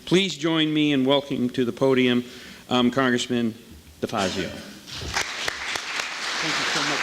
Please join me in welcoming to the podium Congressman DeFazio. Thank you so much.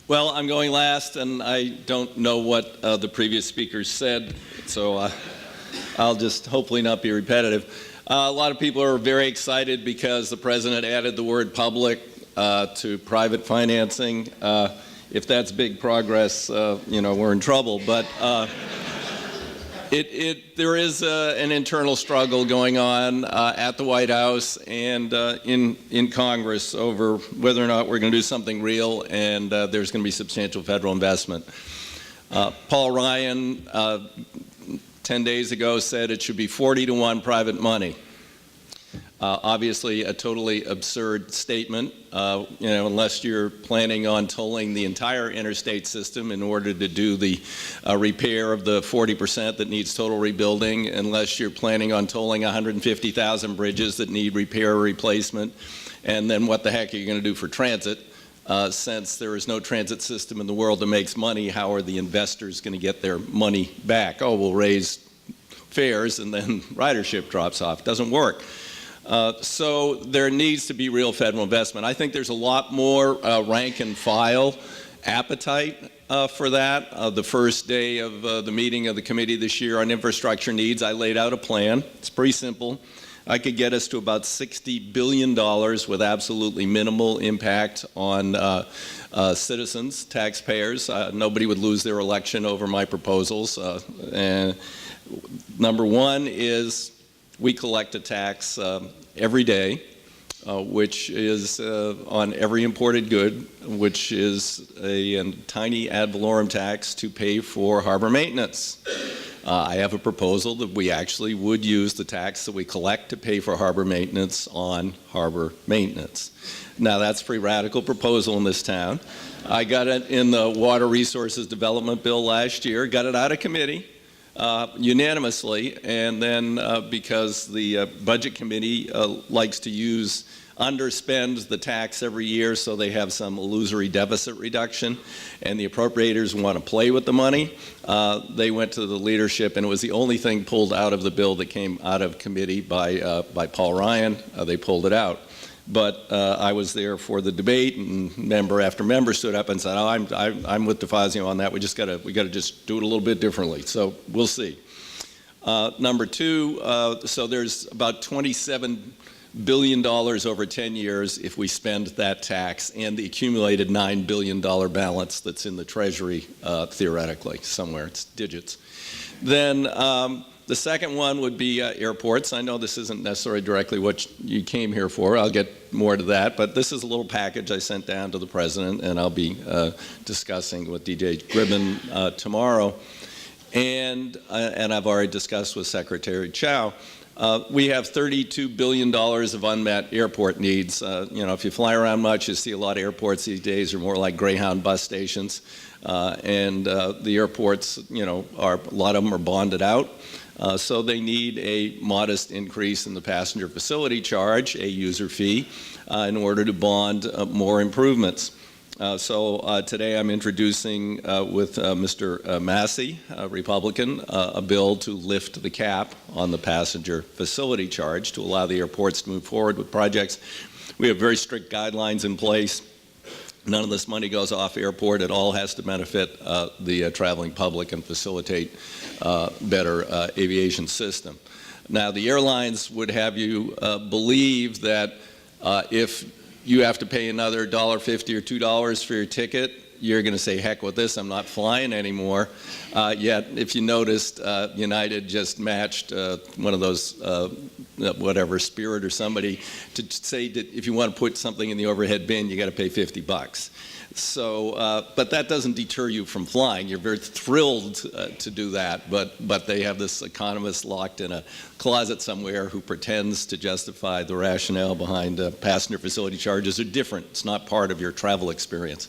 Well, I'm going last, and I don't know what the previous speakers said, so I'll just hopefully not be repetitive. A lot of people are very excited because the President added the word public to private financing. If that's big progress, you know, we're in trouble. But there is an internal struggle going on at the White House and in Congress over whether or not we're going to do something real, and there's going to be substantial federal investment. Paul Ryan, 10 days ago, said it should be 40-to-1 private money. Obviously a totally absurd statement, you know, unless you're planning on tolling the entire interstate system in order to do the repair of the 40% that needs total rebuilding, unless you're planning on tolling 150,000 bridges that need repair or replacement, and then what the heck are you going to do for transit? Since there is no transit system in the world that makes money, how are the investors going to get their money back? Oh, we'll raise fares and then ridership drops off. Doesn't work. So there needs to be real federal investment. I think there's a lot more rank and file appetite for that. The first day of the meeting of the committee this year on infrastructure needs, I laid out a plan. It's pretty simple. I could get us to about $60 billion with absolutely minimal impact on citizens, taxpayers. Nobody would lose their election over my proposals. And number one is we collect a tax every day, which is on every imported good, which is a tiny ad valorem tax to pay for harbor maintenance. I have a proposal that we actually would use the tax that we collect to pay for harbor maintenance on harbor maintenance. Now, that's a pretty radical proposal in this town. I got it in the Water Resources Development Bill last year, got it out of committee. Unanimously, and then because the Budget Committee likes to underspend the tax every year so they have some illusory deficit reduction, and the appropriators want to play with the money, they went to the leadership, and it was the only thing pulled out of the bill that came out of committee by Paul Ryan. They pulled it out. But I was there for the debate, and member after member stood up and said, "Oh, I'm with DeFazio on that. We gotta just do it a little bit differently." So we'll see. Number two, so there's about $27 billion over 10 years if we spend that tax and the accumulated $9 billion balance that's in the Treasury theoretically somewhere. It's digits. Then. The second one would be airports. I know this isn't necessarily directly what you came here for. I'll get more to that, but this is a little package I sent down to the President, and I'll be discussing with DJ Gribben tomorrow. And I've already discussed with Secretary Chow. We have $32 billion of unmet airport needs. You know, if you fly around much, you see a lot of airports these days are more like Greyhound bus stations. And the airports, you know, a lot of them are bonded out. So they need a modest increase in the passenger facility charge, a user fee, in order to bond more improvements. So today I'm introducing with Mr. Massey, a Republican, a bill to lift the cap on the passenger facility charge to allow the airports to move forward with projects. We have very strict guidelines in place. None of this money goes off airport. It all has to benefit the traveling public and facilitate better aviation system. Now, the airlines would have you believe that if you have to pay another $1.50 or $2 for your ticket, you're going to say, heck with this, I'm not flying anymore. Yet, if you noticed, United just matched one of those, whatever, Spirit or somebody, to say that if you want to put something in the overhead bin, you got to pay $50. So, but that doesn't deter you from flying. You're very thrilled to do that, but they have this economist locked in a closet somewhere who pretends to justify the rationale behind passenger facility charges are different. It's not part of your travel experience.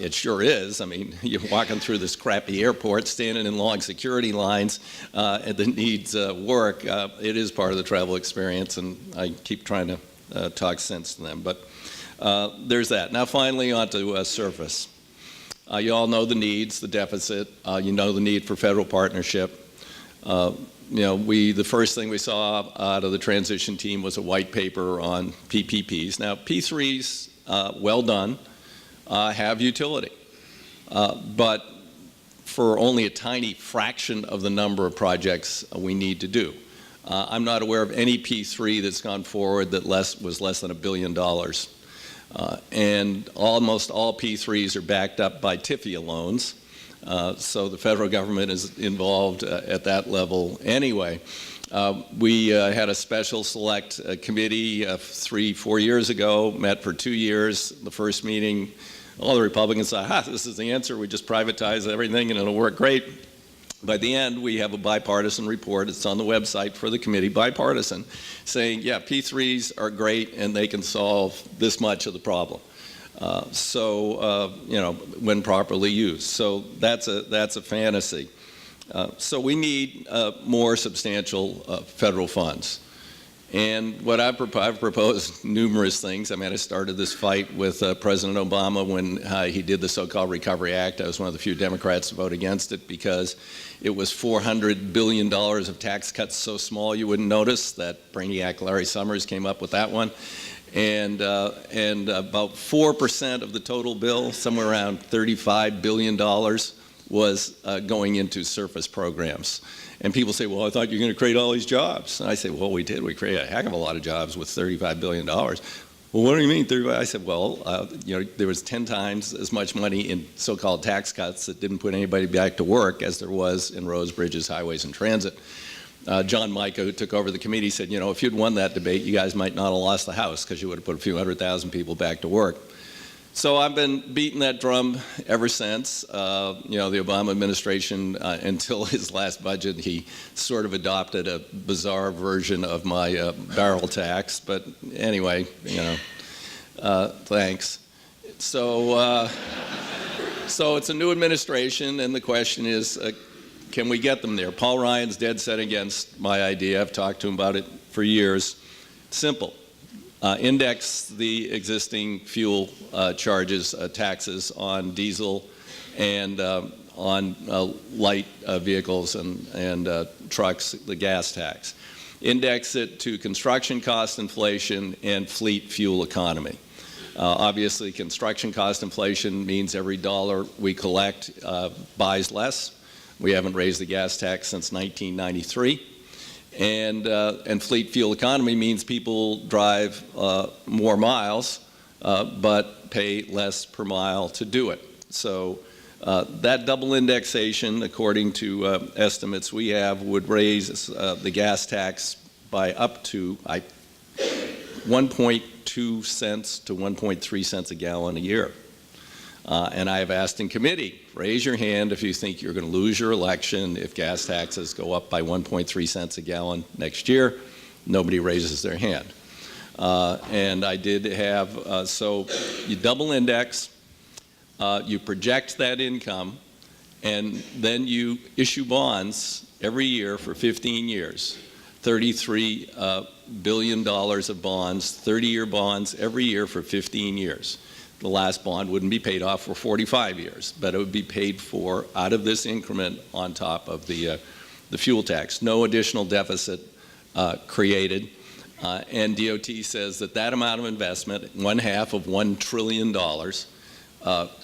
It sure is. I mean, you're walking through this crappy airport, standing in long security lines that needs work. It is part of the travel experience, and I keep trying to talk sense to them. But there's that. Now finally onto surface. You all know the needs, the deficit. You know the need for federal partnership. The first thing we saw out of the transition team was a white paper on PPPs. Now, P3s, well done, have utility, but for only a tiny fraction of the number of projects we need to do. I'm not aware of any P3 that's gone forward that was less than $1 billion. And almost all P3s are backed up by TIFIA loans. So the federal government is involved at that level anyway. We had a special select committee 3-4 years ago, met for 2 years. The first meeting, all the Republicans thought, this is the answer, we just privatize everything and it'll work great. By the end, we have a bipartisan report, it's on the website for the committee, bipartisan, saying, yeah, P3s are great and they can solve this much of the problem. When properly used. So that's a fantasy. So we need more substantial federal funds. And what I've proposed numerous things. I mean, I started this fight with President Obama when he did the so-called Recovery Act. I was one of the few Democrats to vote against it because it was $400 billion of tax cuts so small you wouldn't notice. That brainiac Larry Summers came up with that one. And about 4% of the total bill, somewhere around $35 billion, was going into surface programs. And people say, well, I thought you were going to create all these jobs. And I say, well, we did. We created a heck of a lot of jobs with $35 billion. Well, what do you mean 35? I said, well, there was 10 times as much money in so-called tax cuts that didn't put anybody back to work as there was in roads, bridges, highways, and transit. John Mica, who took over the committee, said, if you'd won that debate, you guys might not have lost the House because you would have put a few 100,000 people back to work. So I've been beating that drum ever since. The Obama administration, until his last budget, he sort of adopted a bizarre version of my barrel tax. But anyway, thanks. So it's a new administration, and the question is, can we get them there? Paul Ryan's dead set against my idea. I've talked to him about it for years. Simple. Index the existing fuel charges, taxes on diesel and on light vehicles and trucks, the gas tax. Index it to construction cost inflation and fleet fuel economy. Obviously, construction cost inflation means every dollar we collect buys less. We haven't raised the gas tax since 1993. And fleet fuel economy means people drive more miles, but pay less per mile to do it. So that double indexation, according to estimates we have, would raise the gas tax by up to 1.2 cents to 1.3 cents a gallon a year. And I have asked in committee, raise your hand if you think you're going to lose your election if gas taxes go up by 1.3 cents a gallon next year. Nobody raises their hand. And I did have, so you double index, you project that income, and then you issue bonds every year for 15 years. $33 billion of bonds, 30-year bonds every year for 15 years. The last bond wouldn't be paid off for 45 years, but it would be paid for out of this increment on top of the fuel tax. No additional deficit created. And DOT says that amount of investment, 1/2 of $1 trillion,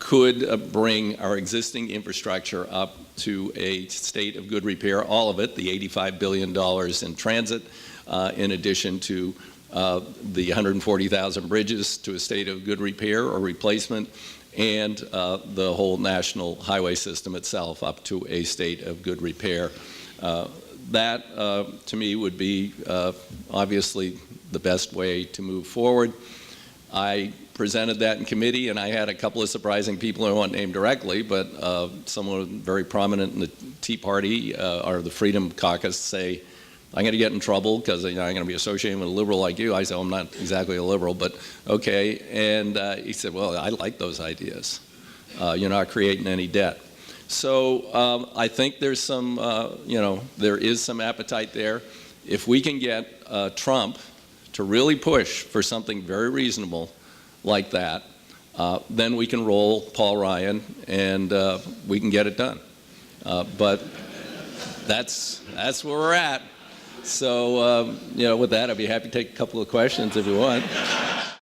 could bring our existing infrastructure up to a state of good repair, all of it, the $85 billion in transit, in addition to the 140,000 bridges to a state of good repair or replacement, and the whole national highway system itself up to a state of good repair. That, to me, would be obviously the best way to move forward. I presented that in committee, and I had a couple of surprising people I won't name directly, but someone very prominent in the Tea Party or the Freedom Caucus say, I'm going to get in trouble because I'm going to be associated with a liberal like you. I said, I'm not exactly a liberal, but okay. And he said, well, I like those ideas. You're not creating any debt. So I think there's some, there is some appetite there. If we can get Trump to really push for something very reasonable like that, then we can roll Paul Ryan and we can get it done. But that's where we're at. So, with that, I'd be happy to take a couple of questions if you want.